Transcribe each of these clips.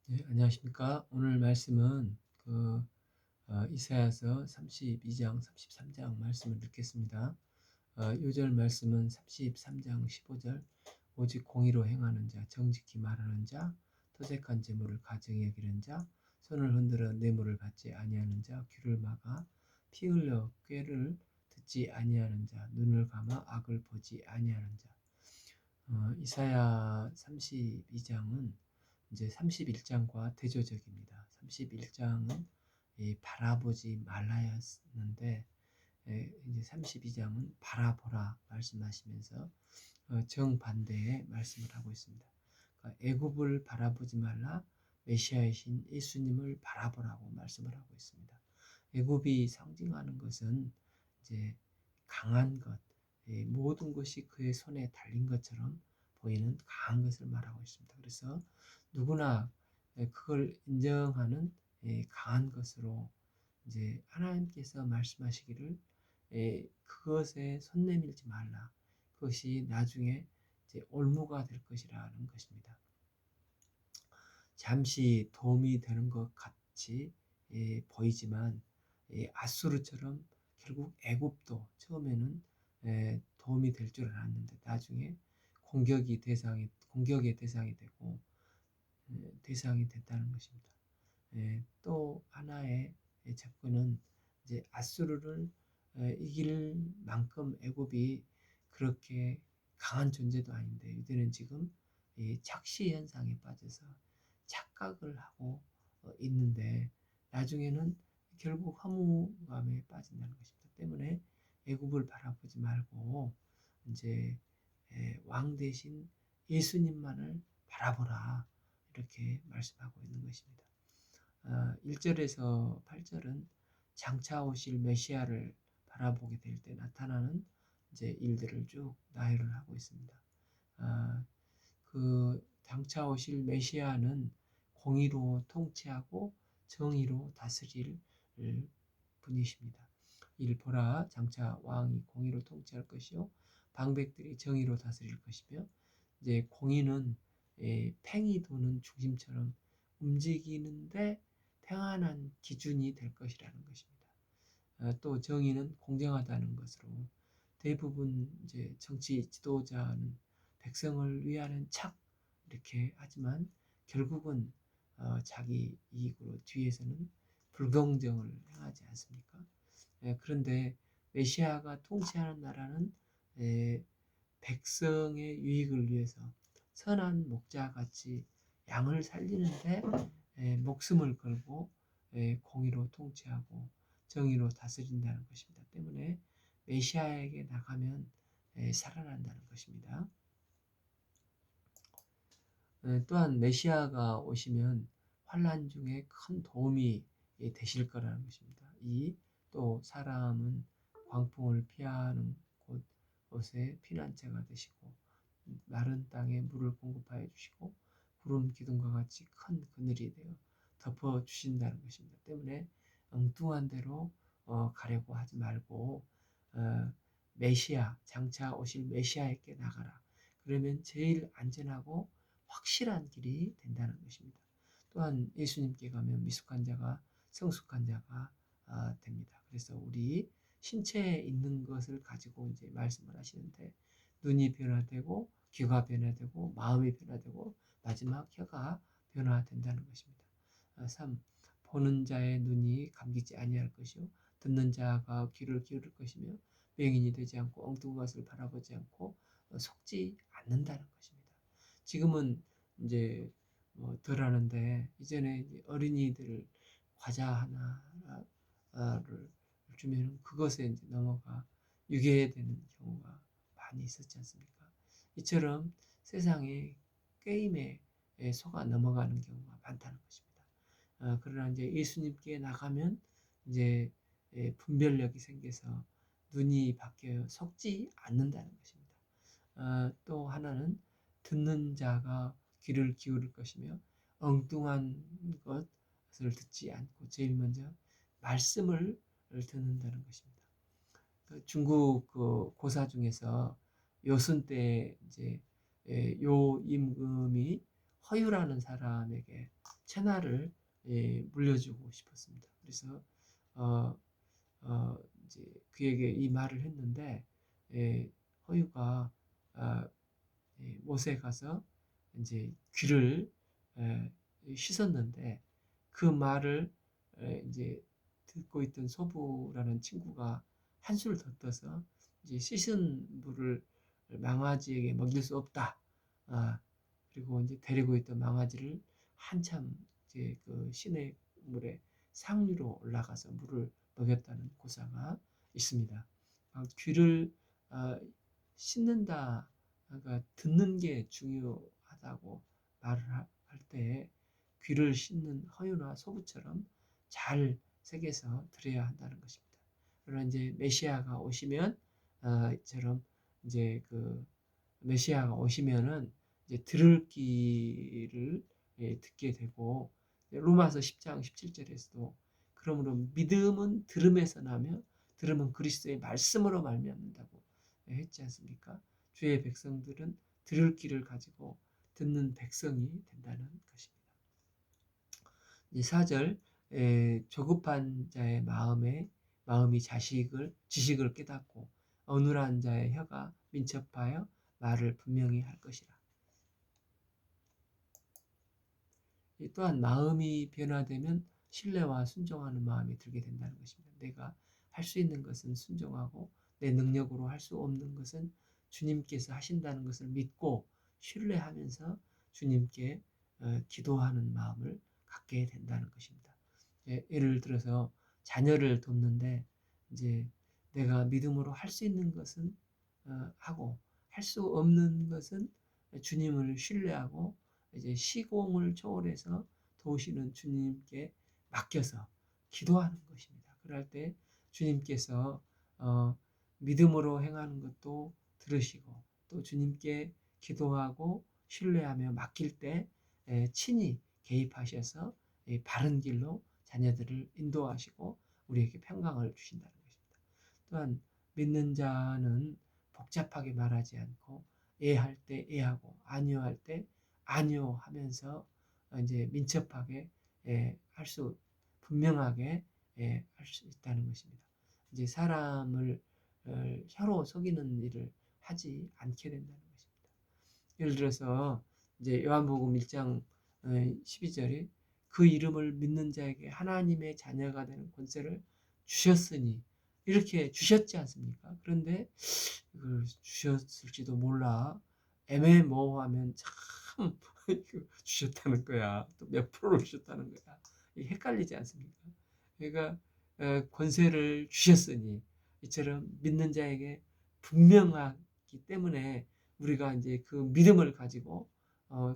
네, 안녕하십니까. 오늘 말씀은 이사야서 32장, 33장 말씀을 읽겠습니다. 요절 말씀은 33장 15절, 오직 공의로 행하는 자, 정직히 말하는 자, 토색한 재물을 가증히 여기는 자, 손을 흔들어 뇌물을 받지 아니하는 자, 귀를 막아 피 흘려 꾀를 듣지 아니하는 자, 눈을 감아 악을 보지 아니하는 자. 이사야 32장은 이제 31장과 대조적입니다. 31장은 바라보지 말라야 했는데, 이제 32장은 바라보라 말씀하시면서 정반대의 말씀을 하고 있습니다. 그러니까 애굽을 바라보지 말라, 메시아이신 예수님을 바라보라고 말씀을 하고 있습니다. 애굽이 상징하는 것은 이제 강한 것, 모든 것이 그의 손에 달린 것처럼 보이는 강한 것을 말하고 있습니다. 그래서 누구나 그걸 인정하는 강한 것으로 이제 하나님께서 말씀하시기를 그것에 손 내밀지 말라. 그것이 나중에 이제 올무가 될 것이라는 것입니다. 잠시 도움이 되는 것 같이 보이지만 아수르처럼 결국 애굽도 처음에는 도움이 될 줄 알았는데 나중에 공격의 대상이 되고 대상이 됐다는 것입니다. 또 하나의 접근은 이제 아수르를 이길 만큼 애굽이 그렇게 강한 존재도 아닌데 이들은 지금 착시 현상에 빠져서 착각을 하고 있는데 나중에는 결국 허무감에 빠진다는 것입니다. 때문에 애굽을 바라보지 말고 이제 왕 대신 예수님만을 바라보라 이렇게 말씀하고 있는 것입니다. 1절에서 8절은 장차 오실 메시아를 바라보게 될 때 나타나는 이제 일들을 쭉 나열을 하고 있습니다. 그 장차 오실 메시아는 공의로 통치하고 정의로 다스릴 분이십니다. 이를 보라, 장차 왕이 공의로 통치할 것이요 방백들이 정의로 다스릴 것이며, 이제 공의는 팽이 도는 중심처럼 움직이는데 평안한 기준이 될 것이라는 것입니다. 또 정의는 공정하다는 것으로 대부분 이제 정치 지도자는 백성을 위하는 척 이렇게 하지만 결국은 자기 이익으로 뒤에서는 불공정을 행하지 않습니까? 그런데 메시아가 통치하는 나라는 백성의 유익을 위해서 선한 목자같이 양을 살리는데 목숨을 걸고 공의로 통치하고 정의로 다스린다는 것입니다. 때문에 메시아에게 나가면 살아난다는 것입니다. 또한 메시아가 오시면 환난 중에 큰 도움이 되실 거라는 것입니다. 또 사람은 광풍을 피하는 곳에 피난처가 되시고 마른 땅에 물을 공급하여 주시고 구름 기둥과 같이 큰 그늘이 되어 덮어 주신다는 것입니다. 때문에 엉뚱한 대로 가려고 하지 말고 메시아 장차 오실 메시아에게 나가라. 그러면 제일 안전하고 확실한 길이 된다는 것입니다. 또한 예수님께 가면 미숙한 자가 성숙한 자가 됩니다. 그래서 우리 신체에 있는 것을 가지고 이제 말씀을 하시는데 눈이 변화되고 귀가 변화되고 마음이 변화되고 마지막 혀가 변화된다는 것입니다. 3. 보는 자의 눈이 감기지 아니할 것이요 듣는 자가 귀를 기울일 것이며 맹인이 되지 않고 엉뚱한 것을 바라보지 않고 속지 않는다는 것입니다. 지금은 이제 덜 하는데 이전에 어린이들 과자 하나를 주면 그것에 이제 넘어가 유괴되는 경우가 많이 있었지 않습니까? 이처럼 세상에 게임에 속아 넘어가는 경우가 많다는 것입니다. 그러나 이제 예수님께 나가면 이제 분별력이 생겨서 눈이 바뀌어 속지 않는다는 것입니다. 또 하나는 듣는 자가 귀를 기울일 것이며 엉뚱한 것을 듣지 않고 제일 먼저 말씀을 듣는다는 것입니다. 중국 그 고사 중에서 요순 때 이제 요 임금이 허유라는 사람에게 채나를 물려주고 싶었습니다. 그래서 어, 이제 그에게 이 말을 했는데 허유가 못에 가서 이제 귀를 씻었는데 그 말을 이제 듣고 있던 소부라는 친구가 한술 더 떠서 이제 씻은 물을 망아지에게 먹일 수 없다. 그리고 이제 데리고 있던 망아지를 한참 이제 그 시내 물에 상류로 올라가서 물을 먹였다는 고사가 있습니다. 귀를 씻는다, 그러니까 듣는 게 중요하다고 말을 할 때 귀를 씻는 허유나 소부처럼 잘 새겨서 들어야 한다는 것입니다. 그러나 이제 메시아가 오시면 이처럼 이제 그 메시아가 오시면은 이제 들을 귀를 듣게 되고 로마서 10장 17절에서도 그러므로 믿음은 들음에서 나며 들음은 그리스도의 말씀으로 말미암는다고 했지 않습니까? 주의 백성들은 들을 귀를 가지고 듣는 백성이 된다는 것입니다. 이 4절 조급한 자의 마음이 지식을 깨닫고 어눌한 자의 혀가 민첩하여 말을 분명히 할 것이라. 또한 마음이 변화되면 신뢰와 순종하는 마음이 들게 된다는 것입니다. 내가 할 수 있는 것은 순종하고 내 능력으로 할 수 없는 것은 주님께서 하신다는 것을 믿고 신뢰하면서 주님께 기도하는 마음을 갖게 된다는 것입니다. 예를 들어서 자녀를 돕는데 이제 내가 믿음으로 할 수 있는 것은 하고 할 수 없는 것은 주님을 신뢰하고 이제 시공을 초월해서 도우시는 주님께 맡겨서 기도하는 것입니다. 그럴 때 주님께서 믿음으로 행하는 것도 들으시고 또 주님께 기도하고 신뢰하며 맡길 때 친히 개입하셔서 바른 길로 자녀들을 인도하시고 우리에게 평강을 주신다는 것입니다. 또한 믿는 자는 복잡하게 말하지 않고 할 때 하고 아니요 할 때 아니요 하면서 이제 민첩하게 할 수 분명하게 할 수 있다는 것입니다. 이제 사람을 혀로 속이는 일을 하지 않게 된다는 것입니다. 예를 들어서 이제 요한복음 1장 12절에 그 이름을 믿는 자에게 하나님의 자녀가 되는 권세를 주셨으니 이렇게 주셨지 않습니까? 그런데 이걸 주셨을지도 몰라. 애매모호하면 참 주셨다는 거야. 또 몇 프로를 주셨다는 거야. 헷갈리지 않습니까? 그러니까 권세를 주셨으니 이처럼 믿는 자에게 분명하기 때문에 우리가 이제 그 믿음을 가지고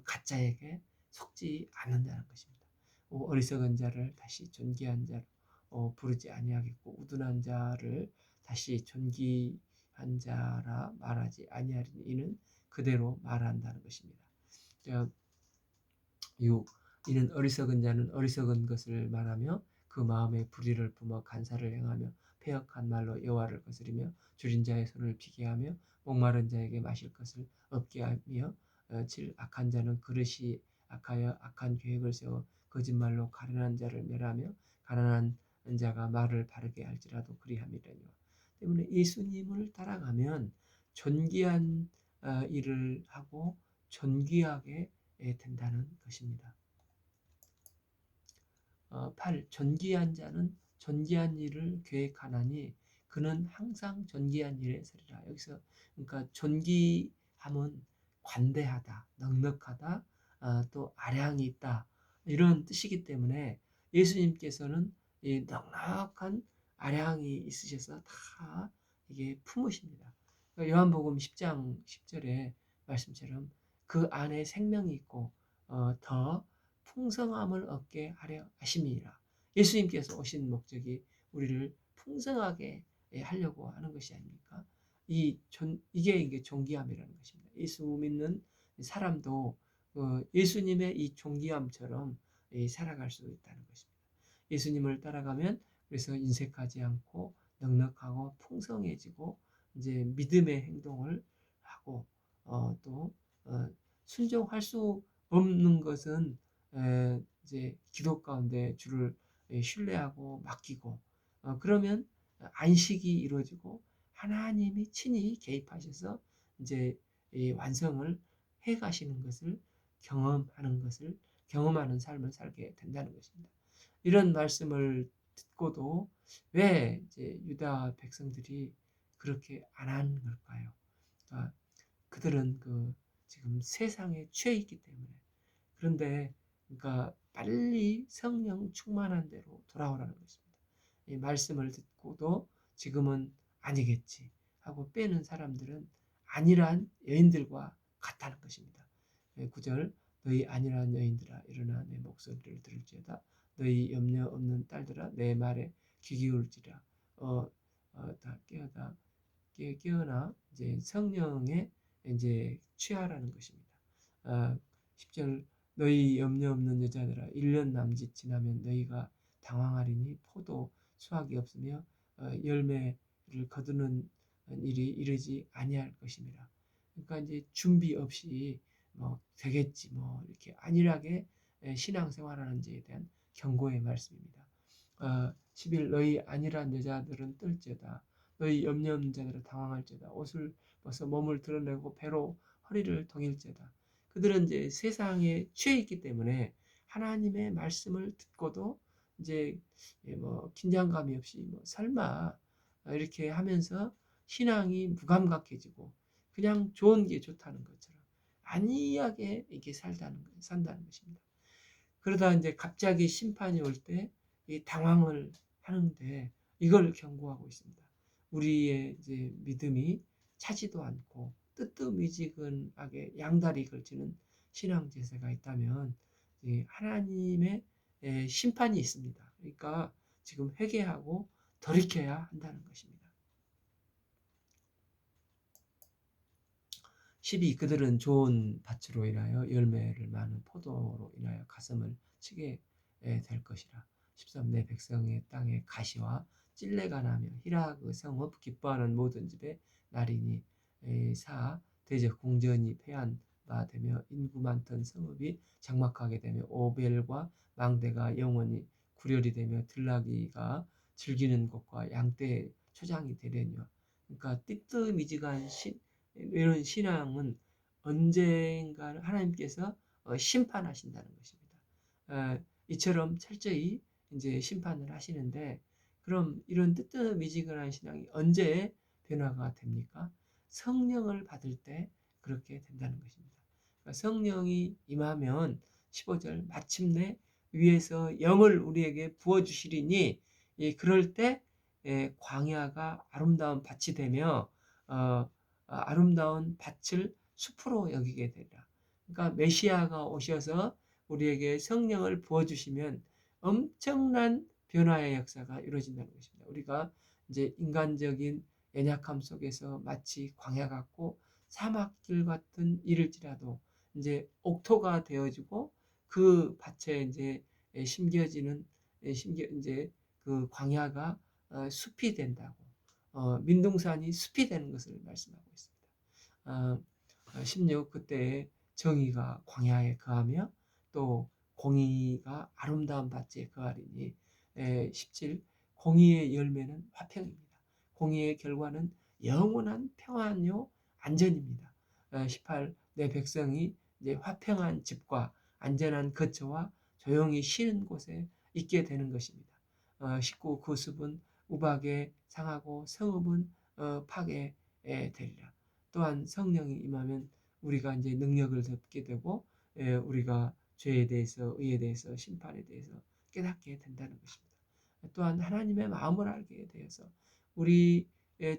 가짜에게 속지 않는다는 것입니다. 어리석은 자를 다시 존귀한 자로 부르지 아니하겠고 우둔한 자를 다시 존귀한 자라 말하지 아니하리니 이는 그대로 말한다는 것입니다. 6. 이는 어리석은 자는 어리석은 것을 말하며 그 마음에 불의를 품어 간사를 행하며 패역한 말로 여호와를 거스리며 줄인 자의 손을 비게 하며 목마른 자에게 마실 것을 없게 하며 7. 악한 자는 그릇이 악하여 악한 계획을 세워 거짓말로 가련한 자를 멸하며 가난한 자가 말을 바르게 할지라도 그리함이라니와. 때문에 예수님을 따라가면 존귀한 일을 하고 존귀하게 된다는 것입니다. 8. 존귀한 자는 존귀한 일을 계획하나니 그는 항상 존귀한 일에 서리라. 여기서 그러니까 존귀함은 관대하다, 넉넉하다, 또 아량이 있다 이런 뜻이기 때문에 예수님께서는 이 넉넉한 아량이 있으셔서 다 이게 품으십니다. 그러니까 요한복음 10장 10절의 말씀처럼 그 안에 생명이 있고 더 풍성함을 얻게 하려 하심이니라. 예수님께서 오신 목적이 우리를 풍성하게 하려고 하는 것이 아닙니까? 이게 존귀함이라는 것입니다. 예수 믿는 사람도 예수님의 이 존귀함처럼 살아갈 수 있다는 것입니다. 예수님을 따라가면 그래서 인색하지 않고 넉넉하고 풍성해지고 이제 믿음의 행동을 하고 또 순종할 수 없는 것은 이제 기도 가운데 주를 신뢰하고 맡기고 그러면 안식이 이루어지고 하나님이 친히 개입하셔서 이제 이 완성을 해 가시는 것을 경험하는 삶을 살게 된다는 것입니다. 이런 말씀을 듣고도 왜 이제 유다 백성들이 그렇게 안 하는 걸까요? 그러니까 그들은 그 지금 세상에 취해 있기 때문에. 그런데 그러니까 빨리 성령 충만한 대로 돌아오라는 것입니다. 이 말씀을 듣고도 지금은 아니겠지 하고 빼는 사람들은 안일한 여인들과 같다는 것입니다. 9절 너희 안일한 여인들아 일어나 내 목소리를 들을지어다 너희 염려 없는 딸들아 내 말에 귀 기울지라 다 깨어나 이제 성령에 이제 취하라는 것입니다. 10절 너희 염려 없는 여자들아 1년 남짓 지나면 너희가 당황하리니 포도 수확이 없으며 열매를 거두는 일이 이르지 아니할 것임이라. 그러니까 이제 준비 없이 뭐 되겠지 뭐 이렇게 안일하게 신앙생활하는 자에 대한 경고의 말씀입니다. 11 너희 안일한 여자들은 뜰지어다 너희 염려 없는 자들은 당황할지어다 옷을 벗어 몸을 드러내고 배로 허리를 동일지어다. 그들은 이제 세상에 취해 있기 때문에 하나님의 말씀을 듣고도 이제 뭐 긴장감이 없이 뭐 설마 이렇게 하면서 신앙이 무감각해지고 그냥 좋은 게 좋다는 것처럼 안이하게 이렇게 산다는 것입니다. 그러다 이제 갑자기 심판이 올 때 당황을 하는데 이걸 경고하고 있습니다. 우리의 이제 믿음이 차지도 않고 뜨뜻미지근하게 양다리 걸치는 신앙 제세가 있다면 하나님의 심판이 있습니다. 그러니까 지금 회개하고 돌이켜야 한다는 것입니다. 12 그들은 좋은 밭으로 인하여 열매를 많은 포도로 인하여 가슴을 치게 될 것이라. 13 내 백성의 땅에 가시와 찔레가 나며 히라 그 성읍 기뻐하는 모든 집에 나리니 4 대적 궁전이 패한 바 되며 인구 많던 성읍이 장막하게 되며 오벨과 망대가 영원히 구렬이 되며 들나귀가 즐기는 곳과 양떼의 초장이 되려니와. 그러니까 띠뜻미지간 이런 신앙은 언젠가 하나님께서 심판하신다는 것입니다. 이처럼 철저히 이제 심판을 하시는데 그럼 이런 뜨뜻미지근한 신앙이 언제 변화가 됩니까? 성령을 받을 때 그렇게 된다는 것입니다. 그러니까 성령이 임하면 15절 마침내 위에서 영을 우리에게 부어주시리니 그럴 때 광야가 아름다운 밭이 되며 아름다운 밭을 숲으로 여기게 되리라. 그러니까 메시아가 오셔서 우리에게 성령을 부어주시면 엄청난 변화의 역사가 이루어진다는 것입니다. 우리가 이제 인간적인 연약함 속에서 마치 광야 같고 사막길 같은 일을지라도 이제 옥토가 되어지고 그 밭에 이제 심겨지는 이제 그 광야가 숲이 된다고 민둥산이 숲이 되는 것을 말씀하고 있습니다. 16 그때 정의가 광야에 거하며 또 공의가 아름다운 밭에 거하리니 17 공의의 열매는 화평입니다. 공의의 결과는 영원한 평안요 안전입니다. 18 내 백성이 이제 화평한 집과 안전한 거처와 조용히 쉬는 곳에 있게 되는 것입니다. 19 그 숲은 우박에 상하고 성읍은 파괴되리라. 또한 성령이 임하면 우리가 이제 능력을 얻게 되고 우리가 죄에 대해서 의에 대해서 심판에 대해서 깨닫게 된다는 것입니다. 또한 하나님의 마음을 알게 되어서 우리의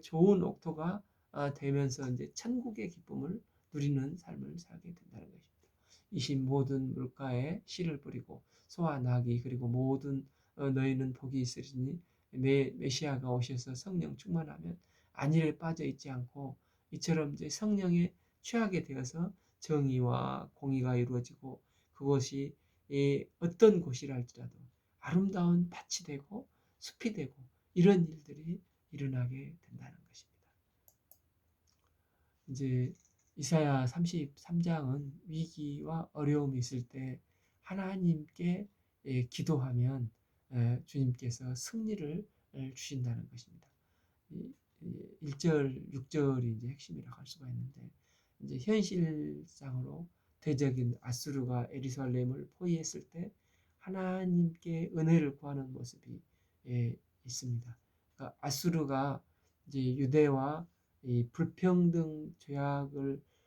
좋은 옥토가 되면서 이제 천국의 기쁨을 누리는 삶을 살게 된다는 것입니다. 이신 모든 물가에 씨를 뿌리고 소와 나귀 그리고 모든 너희는 복이 있으리니 메시아가 오셔서 성령 충만하면 안일에 빠져 있지 않고 이처럼 이제 성령에 취하게 되어서 정의와 공의가 이루어지고 그것이 어떤 곳이라 할지라도 아름다운 밭이 되고 숲이 되고 이런 일들이 일어나게 된다는 것입니다. 이제 이사야 33장은 위기와 어려움이 있을 때 하나님께 기도하면 주님께서 승리를 주신다는 것입니다. 1절, 6절이 이제 핵심이라고 할 수가 있는데, 이제 현실상으로 대적인 아수르가 예루살렘을 포위했을 때 하나님께 은혜를 구하는 모습이 있습니다. 그러니까 아수르가 이제 유대와 이 불평등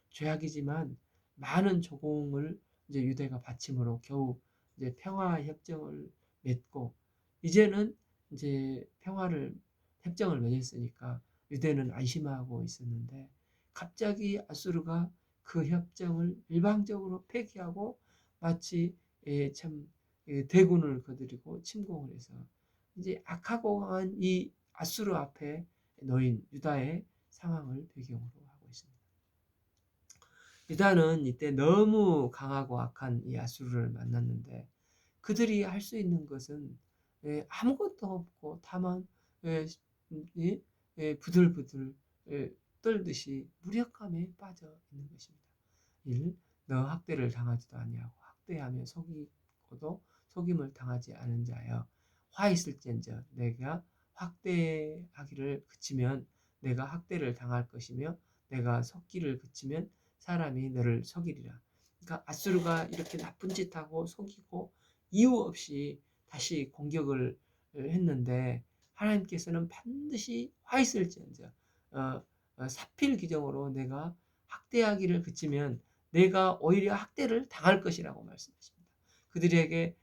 죄악이지만 많은 조공을 이제 유대가 바침으로 겨우 이제 평화 협정을 맺고, 이제는 이제 협정을 맺었으니까 유대는 안심하고 있었는데, 갑자기 아수르가 그 협정을 일방적으로 폐기하고 마치 참 대군을 거느리고 침공을 해서 이제 악하고 강한 이 아수르 앞에 놓인 유다의 상황을 배경으로 하고 있습니다. 유다는 이때 너무 강하고 악한 이 아수르를 만났는데, 그들이 할 수 있는 것은 아무것도 없고 다만 부들부들 떨듯이 무력감에 빠져 있는 것입니다. 1. 너 학대를 당하지도 아니하고 학대하며 속이고도 속임을 당하지 않은 자여, 화 있을진저 내가 확대하기를 그치면 내가 학대를 당할 것이며 내가 속기를 그치면 사람이 너를 속이리라. 그러니까 아수르가 이렇게 나쁜 짓하고 속이고 이유 없이 다시 공격을 했는데, 하나님께서는 반드시 화 있을지언정 사필 규정으로 내가 학대하기를 그치면 내가 오히려 학대를 당할 것이라고 말씀하십니다. 그들에게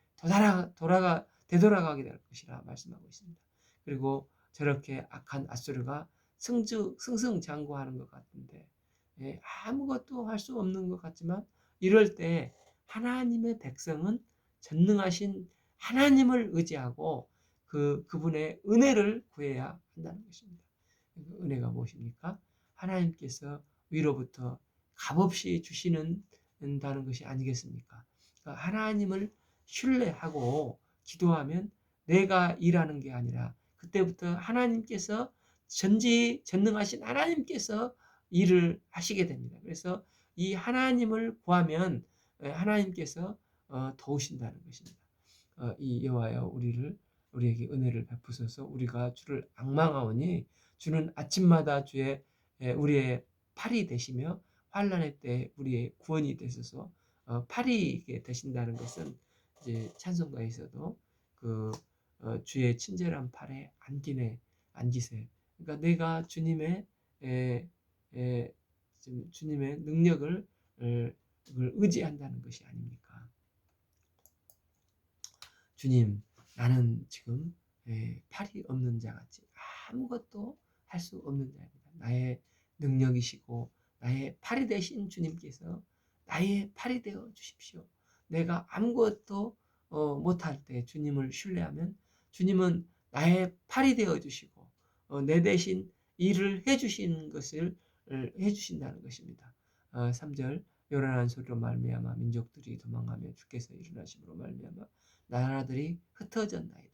되돌아가게 될 것이라 말씀하고 있습니다. 그리고 저렇게 악한 아수르가 승승장구하는 것 같은데, 아무것도 할 수 없는 것 같지만, 이럴 때 하나님의 백성은 전능하신 하나님을 의지하고 그분의 은혜를 구해야 한다는 것입니다. 은혜가 무엇입니까? 하나님께서 위로부터 값없이 주시는다는 것이 아니겠습니까? 그러니까 하나님을 신뢰하고 기도하면 내가 일하는 게 아니라 그때부터 하나님께서 전능하신 하나님께서 일을 하시게 됩니다. 그래서 이 하나님을 구하면 하나님께서 도우신다는 것입니다. 이 여호와여 우리에게 은혜를 베푸소서. 우리가 주를 앙망하오니 주는 아침마다 우리의 팔이 되시며 환난의 때 우리의 구원이 되소서. 팔이 되신다는 것은 이제 찬송가에서도 주의 친절한 팔에 안기세. 그러니까 내가 주님의 능력을 의지한다는 것이 아닙니까? 주님, 나는 지금 팔이 없는 자같이 아무것도 할 수 없는 자입니다. 나의 능력이시고 나의 팔이 되신 주님께서 나의 팔이 되어 주십시오. 내가 아무것도 못할 때 주님을 신뢰하면 주님은 나의 팔이 되어 주시고 내 대신 일을 해주시는 것을 해주신다는 것입니다. 3절 요란한 소리로 말미암아 민족들이 도망하며 주께서 일어나심으로 말미암아 나라들이 흩어졌나이다.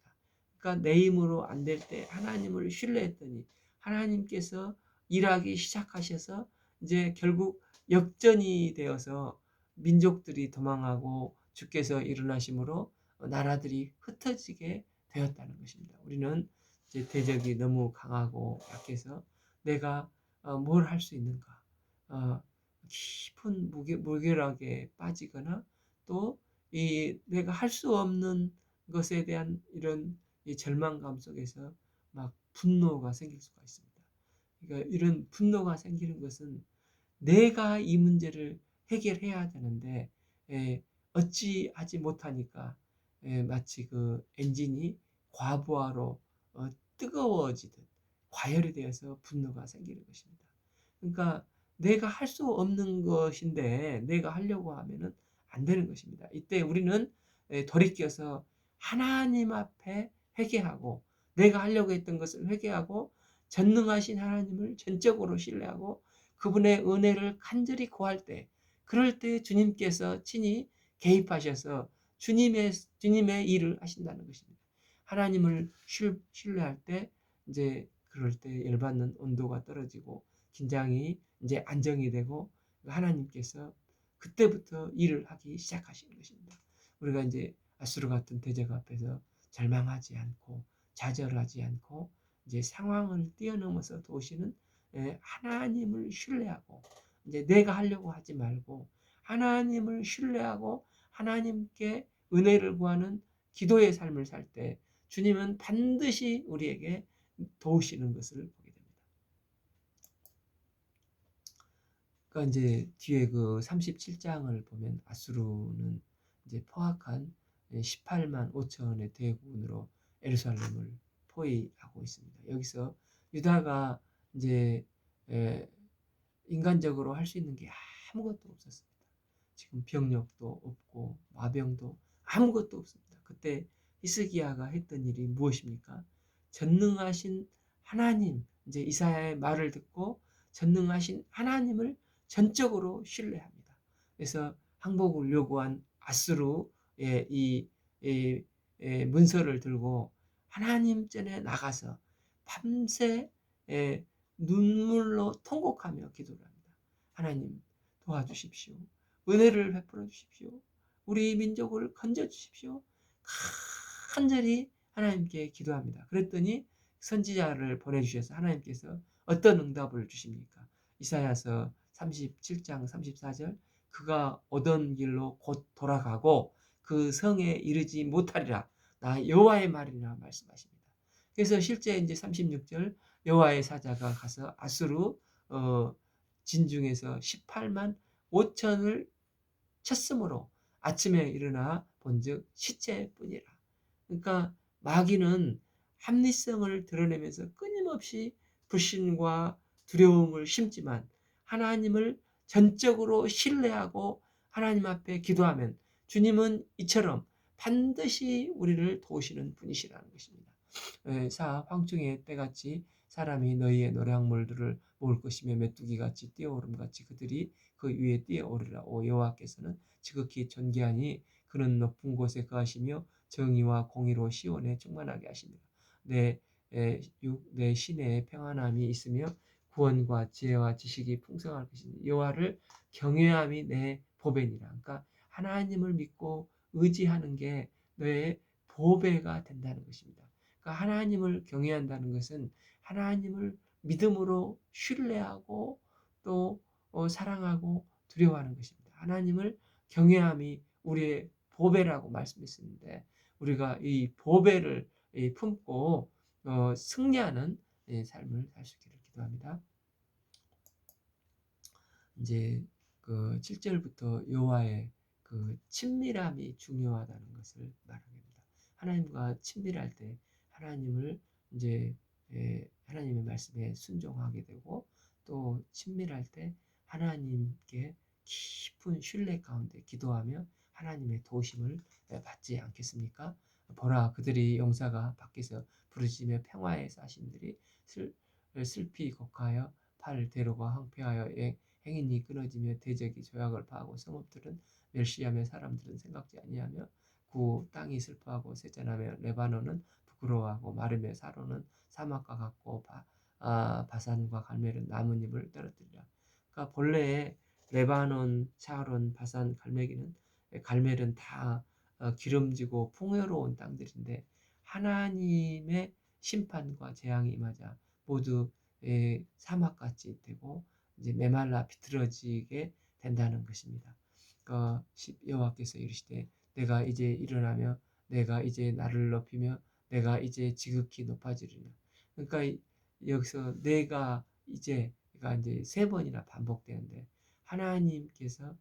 그러니까 내 힘으로 안 될 때 하나님을 신뢰했더니 하나님께서 일하기 시작하셔서 이제 결국 역전이 되어서 민족들이 도망하고 주께서 일어나심으로 나라들이 흩어지게 되었다는 것입니다. 우리는 이제 대적이 너무 강하고 약해서 내가 뭘 할 수 있는가, 깊은 무결하게 빠지거나 또 내가 할 수 없는 것에 대한 이런 절망감 속에서 막 분노가 생길 수가 있습니다. 그러니까 이런 분노가 생기는 것은 내가 이 문제를 해결해야 되는데 어찌 하지 못하니까 마치 그 엔진이 과부하로 뜨거워지듯 과열이 되어서 분노가 생기는 것입니다. 그러니까 내가 할 수 없는 것인데 내가 하려고 하면은 안 되는 것입니다. 이때 우리는 돌이켜서 하나님 앞에 회개하고 내가 하려고 했던 것을 회개하고 전능하신 하나님을 전적으로 신뢰하고 그분의 은혜를 간절히 구할 때, 그럴 때 주님께서 친히 개입하셔서 주님의 일을 하신다는 것입니다. 하나님을 신뢰할 때 이제 그럴 때 열받는 온도가 떨어지고 긴장이 이제 안정이 되고 하나님께서 그때부터 일을 하기 시작하시는 것입니다. 우리가 이제 아수르 같은 대적 앞에서 절망하지 않고 좌절하지 않고 이제 상황을 뛰어넘어서 도우시는 하나님을 신뢰하고 이제 내가 하려고 하지 말고 하나님을 신뢰하고 하나님께 은혜를 구하는 기도의 삶을 살 때 주님은 반드시 우리에게 도우시는 것을 보게 됩니다. 그러니까 이제 뒤에 그 37장을 보면 아수르는 이제 포악한 18만 5천의 대군으로 예루살렘을 포위하고 있습니다. 여기서 유다가 이제 인간적으로 할 수 있는 게 아무것도 없었습니다. 지금 병력도 없고 마병도 아무것도 없습니다. 그때 히스기야가 했던 일이 무엇입니까? 전능하신 하나님, 이제 이사야의 말을 듣고 전능하신 하나님을 전적으로 신뢰합니다. 그래서 항복을 요구한 아수르의 이 문서를 들고 하나님 전에 나가서 밤새 눈물로 통곡하며 기도를 합니다. 하나님 도와주십시오. 은혜를 베풀어 주십시오. 우리 민족을 건져 주십시오. 간절히 하나님께 기도합니다. 그랬더니 선지자를 보내주셔서 하나님께서 어떤 응답을 주십니까? 이사야서 37장 34절 그가 오던 길로 곧 돌아가고 그 성에 이르지 못하리라. 나 여호와의 말이라 말씀하십니다. 그래서 실제 이제 36절 여호와의 사자가 가서 아수르 진중에서 18만 5천을 쳤으므로 아침에 일어나 본즉 시체뿐이라. 그러니까 마귀는 합리성을 드러내면서 끊임없이 불신과 두려움을 심지만 하나님을 전적으로 신뢰하고 하나님 앞에 기도하면 주님은 이처럼 반드시 우리를 도우시는 분이시라는 것입니다. 황충의 때같이 사람이 너희의 노량물들을 먹을 것이며 메뚜기같이 뛰어오름같이 그들이 그 위에 뛰어오르라. 오 여호와께서는 지극히 존귀하니 그는 높은 곳에 거하시며 정의와 공의로 시온에 충만하게 하십니다. 내 시내에 평안함이 있으며 구원과 지혜와 지식이 풍성할 것이니 여호와를 경외함이 내 보배니라. 그러니까 하나님을 믿고 의지하는 게 너의 보배가 된다는 것입니다. 그러니까 하나님을 경외한다는 것은 하나님을 믿음으로 신뢰하고 또 사랑하고 두려워하는 것입니다. 하나님을 경외함이 우리의 보배라고 말씀했었는데 우리가 이 보배를 품고 승리하는 삶을 살 수 있기를 기도합니다. 이제 그 7절부터 여호와의 그 친밀함이 중요하다는 것을 말합니다. 하나님과 친밀할 때 하나님을 이제 하나님의 말씀에 순종하게 되고 또 친밀할 때 하나님께 깊은 신뢰 가운데 기도하며 하나님의 도우심을 받지 않겠습니까? 보라 그들이 용사가 밖에서 부르짖으며 평화의 사신들이 슬피 곡하여 팔 대로가 황폐하여 행인이 끊어지며 대적이 조약을 파하고 성읍들은 멸시하며 사람들은 생각지 아니하며 구 땅이 슬퍼하고 세잔하며 레바논은 부끄러워하고 마르며 사로는 사막과 같고 바산과 갈멜은 나뭇잎을 떨어뜨리라. 그러니까 본래 레바논, 샤론, 바산, 갈멜은 다 기름지고 풍요로운 땅들인데 하나님의 심판과 재앙이 임하자 모두 사막같이 되고 이제 메말라 비틀어지게 된다는 것입니다. 여호와께서 이르시되 내가 이제 일어나며 내가 이제 나를 높이며 내가 이제 지극히 높아지리라. 그러니까 여기서 내가 이제가 이제 세 번이나 반복되는데 하나님께서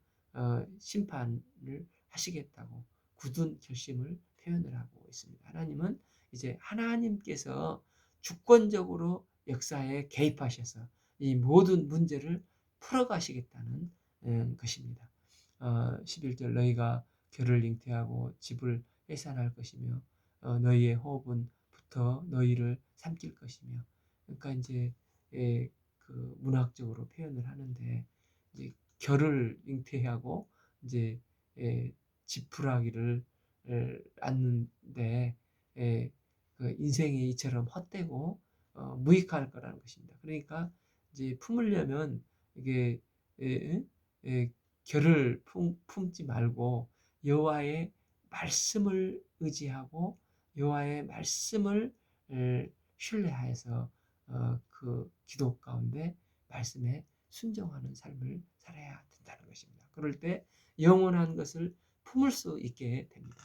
심판을 하시겠다고 굳은 결심을 표현을 하고 있습니다. 하나님은 이제 하나님께서 주권적으로 역사에 개입하셔서 이 모든 문제를 풀어가시겠다는 것입니다. 11절 너희가 결을 잉태하고 집을 해산할 것이며 너희의 호흡은 붙어 너희를 삼킬 것이며 그러니까 이제 그 문학적으로 표현을 하는데 이제 결을 잉태하고 이제 지푸라기를 앉는데 그 인생이 이처럼 헛되고 무익할 거라는 것입니다. 그러니까 이제 품으려면 이게 에, 결을 품지 말고 여호와의 말씀을 의지하고 여호와의 말씀을 신뢰하여서 그 기도 가운데 말씀에 순종하는 삶을 살아야 된다는 것입니다. 그럴 때 영원한 것을 품을 수 있게 됩니다.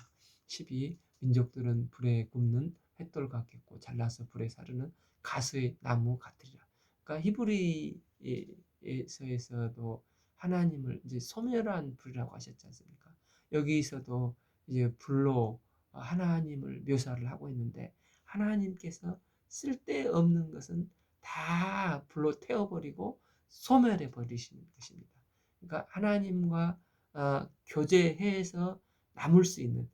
12. 민족들은 불에 굽는 횃돌 같겠고 잘라서 불에 사르는 가스의 나무 같으리라. 그러니까 히브리서에서도 하나님을 이제 소멸한 불이라고 하셨지 않습니까? 여기서도 이제 불로 하나님을 묘사를 하고 있는데 하나님께서 쓸데없는 것은 다 불로 태워버리고 소멸해 버리시는 것입니다. 그러니까 하나님과 교제해서 남을 수 있는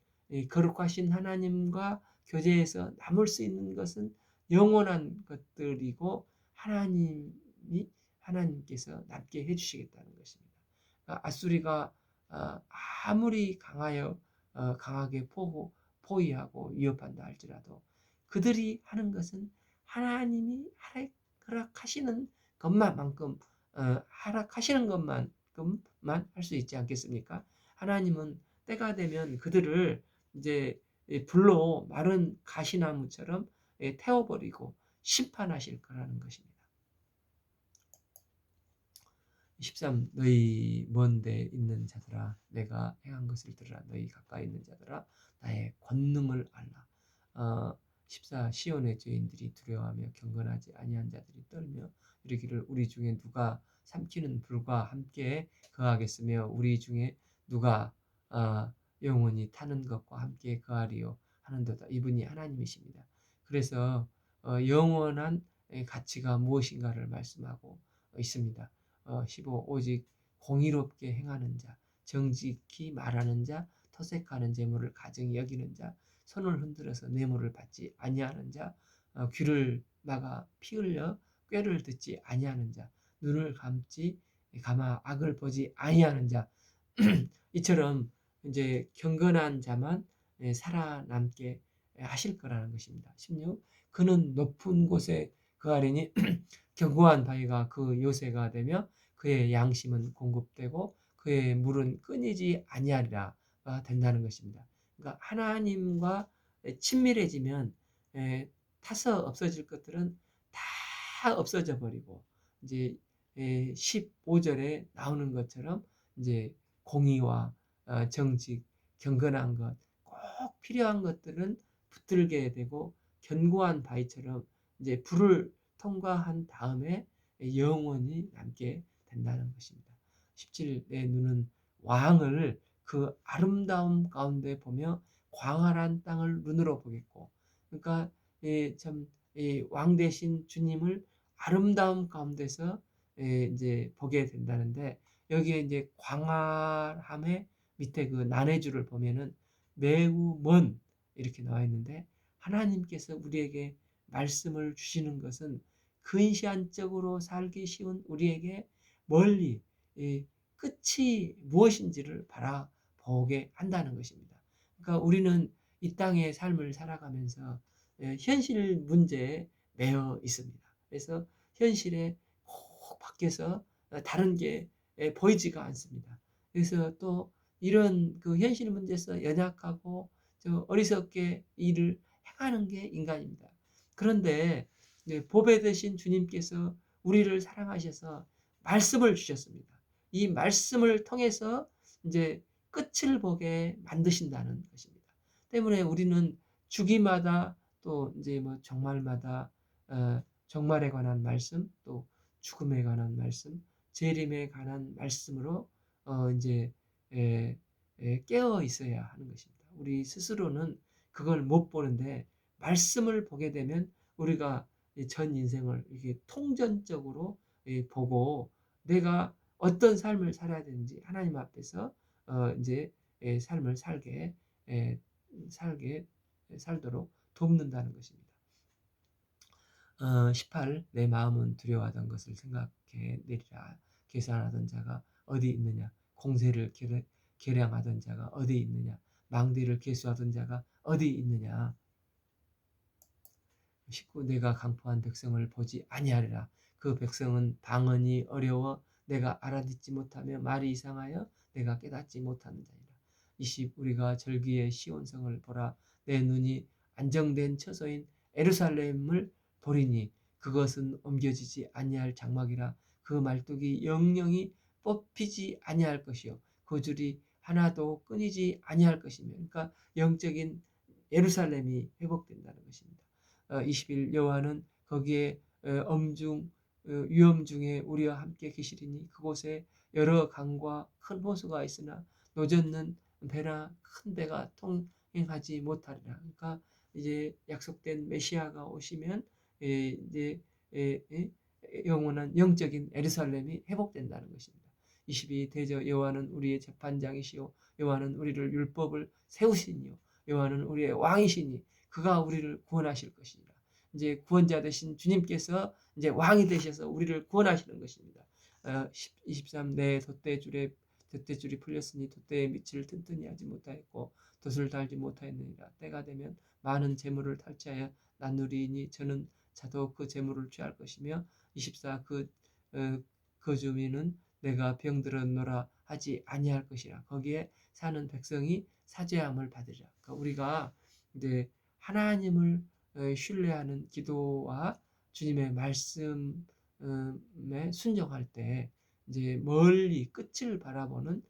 거룩하신 하나님과 교제해서 남을 수 있는 것은 영원한 것들이고 하나님께서 남게 해주시겠다는 것입니다. 아수리가 아무리 강하게 포위하고 위협한다 할지라도 그들이 하는 것은 하나님이 허락하시는 것만큼 허락하시는 것만큼만 할 수 있지 않겠습니까? 하나님은 때가 되면 그들을 이제 불로 마른 가시나무처럼 태워버리고 심판하실 거라는 것입니다. 13. 너희 먼데 있는 자들아 내가 행한 것을 들으라. 너희 가까이 있는 자들아 나의 권능을 알라. 14. 시온의 죄인들이 두려워하며 경건하지 아니한 자들이 떨며 이르기를 우리 중에 누가 삼키는 불과 함께 거하겠으며 우리 중에 누가 영원히 타는 것과 함께 거하리요 하는도다. 이분이 하나님이십니다. 그래서 영원한 가치가 무엇인가를 말씀하고 있습니다. 15. 오직 공의롭게 행하는 자, 정직히 말하는 자, 토색하는 재물을 가증히 여기는 자, 손을 흔들어서 뇌물을 받지 아니하는 자, 귀를 막아 피 흘려 꾀를 듣지 아니하는 자, 눈을 감아 악을 보지 아니하는 자, 이처럼 이제 경건한 자만 살아남게 하실 거라는 것입니다. 16. 그는 높은 곳에 거하리니 견고한 바위가 그 요새가 되며 그의 양심은 공급되고 그의 물은 끊이지 아니하리라가 된다는 것입니다. 그러니까 하나님과 친밀해지면 타서 없어질 것들은 다 없어져 버리고 이제 15절에 나오는 것처럼 이제 공의와 정직, 경건한 것, 꼭 필요한 것들은 붙들게 되고 견고한 바위처럼 이제 불을 통과한 다음에 영원히 남게 된다는 것입니다. 17. 내 눈은 왕을 그 아름다움 가운데 보며 광활한 땅을 눈으로 보겠고, 그러니까 왕 대신 주님을 아름다움 가운데서 이제 보게 된다는데 여기에 이제 광활함의 밑에 그 난해주를 보면은 매우 먼 이렇게 나와 있는데 하나님께서 우리에게 말씀을 주시는 것은 근시안적으로 살기 쉬운 우리에게 멀리 끝이 무엇인지를 바라보게 한다는 것입니다. 그러니까 우리는 이 땅의 삶을 살아가면서 현실 문제에 매여 있습니다. 그래서 현실에 꼭 밖에서 다른 게 보이지가 않습니다. 그래서 또 이런 그 현실 문제에서 연약하고 어리석게 일을 행하는 게 인간입니다. 그런데 보배 되신 주님께서 우리를 사랑하셔서 말씀을 주셨습니다. 이 말씀을 통해서 이제 끝을 보게 만드신다는 것입니다. 때문에 우리는 주기마다 또 이제 뭐 종말마다 종말에 관한 말씀, 또 죽음에 관한 말씀, 재림에 관한 말씀으로 이제 깨어 있어야 하는 것입니다. 우리 스스로는 그걸 못 보는데 말씀을 보게 되면 우리가 전 인생을 이렇게 통전적으로 보고 내가 어떤 삶을 살아야 되는지 하나님 앞에서 이제 삶을 살도록 돕는다는 것입니다. 18. 내 마음은 두려워하던 것을 생각해 내리라. 계산하던 자가 어디 있느냐? 공세를 계량하던 자가 어디 있느냐? 망대를 계수하던 자가 어디 있느냐? 19. 내가 강포한 백성을 보지 아니하리라. 그 백성은 방언이 어려워 내가 알아듣지 못하며 말이 이상하여 내가 깨닫지 못하는 자니라. 20 우리가 절기의 시온성을 보라. 내 눈이 안정된 처소인 예루살렘을 보리니 그것은 옮겨지지 아니할 장막이라. 그 말뚝이 영영이 뽑히지 아니할 것이요 그 줄이 하나도 끊이지 아니할 것이며. 그러니까 영적인 예루살렘이 회복된다는 것입니다. 20일 여호와는 거기에 엄중 위험 중에 우리와 함께 계시리니 그곳에 여러 강과 큰 호수가 있으나 노젓는 배나 큰 배가 통행하지 못하리라. 그러니까 이제 약속된 메시아가 오시면 이제 영원한 영적인 예루살렘이 회복된다는 것입니다. 22 대저 여호와는 우리의 재판장이시요 여호와는 우리를 율법을 세우시니요 여호와는 우리의 왕이시니 그가 우리를 구원하실 것이니라. 이제 구원자 되신 주님께서 이제 왕이 되셔서 우리를 구원하시는 것입니다. 23 내 돛대줄이 풀렸으니 돛대의 밑을 튼튼히 하지 못하였고 돛을 달지 못하였느니라. 때가 되면 많은 재물을 탈취하여 나누리니 저는 자도 그 재물을 취할 것이며 24 그 주민은 내가 병들었노라 하지 아니할 것이라. 거기에 사는 백성이 사죄함을 받으리라. 그러니까 우리가 이제 하나님을 신뢰하는 기도와 주님의 말씀에 순종할 때 이제 멀리 끝을 바라보는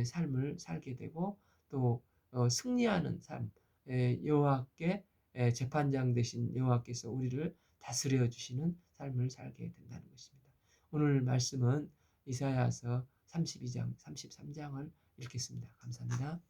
삶을 살게 되고 또 승리하는 삶, 여호와께 재판장 되신 여호와께서 우리를 다스려 주시는 삶을 살게 된다는 것입니다. 오늘 말씀은 이사야서 32장, 33장을 읽겠습니다. 감사합니다.